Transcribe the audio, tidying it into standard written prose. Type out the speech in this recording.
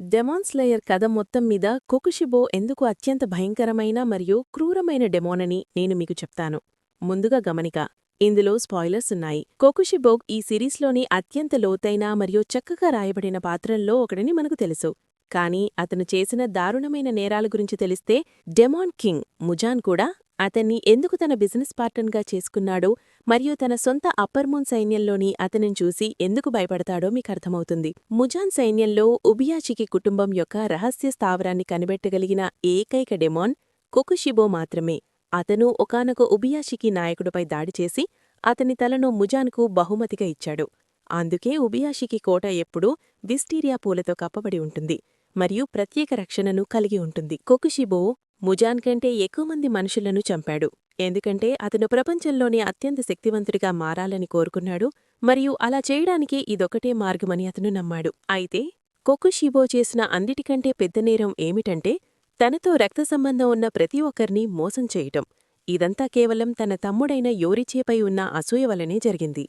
Demon slayer కథ మొత్తం మీద కొకుషిబో ఎందుకు అత్యంత భయంకరమైన మరియు క్రూరమైన డెమోనని నేను మీకు చెప్తాను. ముందుగా గమనిక, ఇందులో స్పాయిలర్స్ ఉన్నాయి. కొకుషిబోగ్ ఈ సిరీస్లోని అత్యంత లోతైన మరియు చక్కగా రాయబడిన పాత్రల్లో ఒకడని మనకు తెలుసు. కానీ అతను చేసిన దారుణమైన నేరాల గురించి తెలిస్తే డెమాన్ కింగ్ ముజాన్ కూడా అతన్ని ఎందుకు తన బిజినెస్ పార్ట్నర్గా చేసుకున్నాడో మరియు తన సొంత అప్పర్మూన్ సైన్యంలోని అతనిని చూసి ఎందుకు భయపడతాడో మీకర్థమవుతుంది. ముజాన్ సైన్యంలో ఉబియాషికి కుటుంబం యొక్క రహస్య స్థావరాన్ని కనిపెట్టగలిగిన ఏకైక డెమాన్ కొకుషిబో మాత్రమే. అతను ఒకానొక ఉబియాషికి నాయకుడిపై దాడి చేసి అతని తలను ముజాన్కు బహుమతిగా ఇచ్చాడు. అందుకే ఉబియాషికి కోట ఎప్పుడూ విస్టీరియా పూలతో కప్పబడి ఉంటుంది మరియు ప్రత్యేక రక్షణను కలిగి ఉంటుంది. కొకుషిబో ముజాన్ కంటే ఎక్కువ మంది మనుషులను చంపాడు, ఎందుకంటే అతను ప్రపంచంలోనే అత్యంత శక్తివంతుడిగా మారాలని కోరుకున్నాడు మరియు అలా చేయడానికి ఇదొకటే మార్గమని అతను నమ్మాడు. అయితే కొకుషిబో చేసిన అన్నిటికంటే పెద్ద నేరం ఏమిటంటే తనతో రక్త సంబంధం ఉన్న ప్రతి ఒక్కర్నీ మోసం చేయటం. ఇదంతా కేవలం తన తమ్ముడైన యోరిచేపై ఉన్న అసూయ వల్లనే జరిగింది.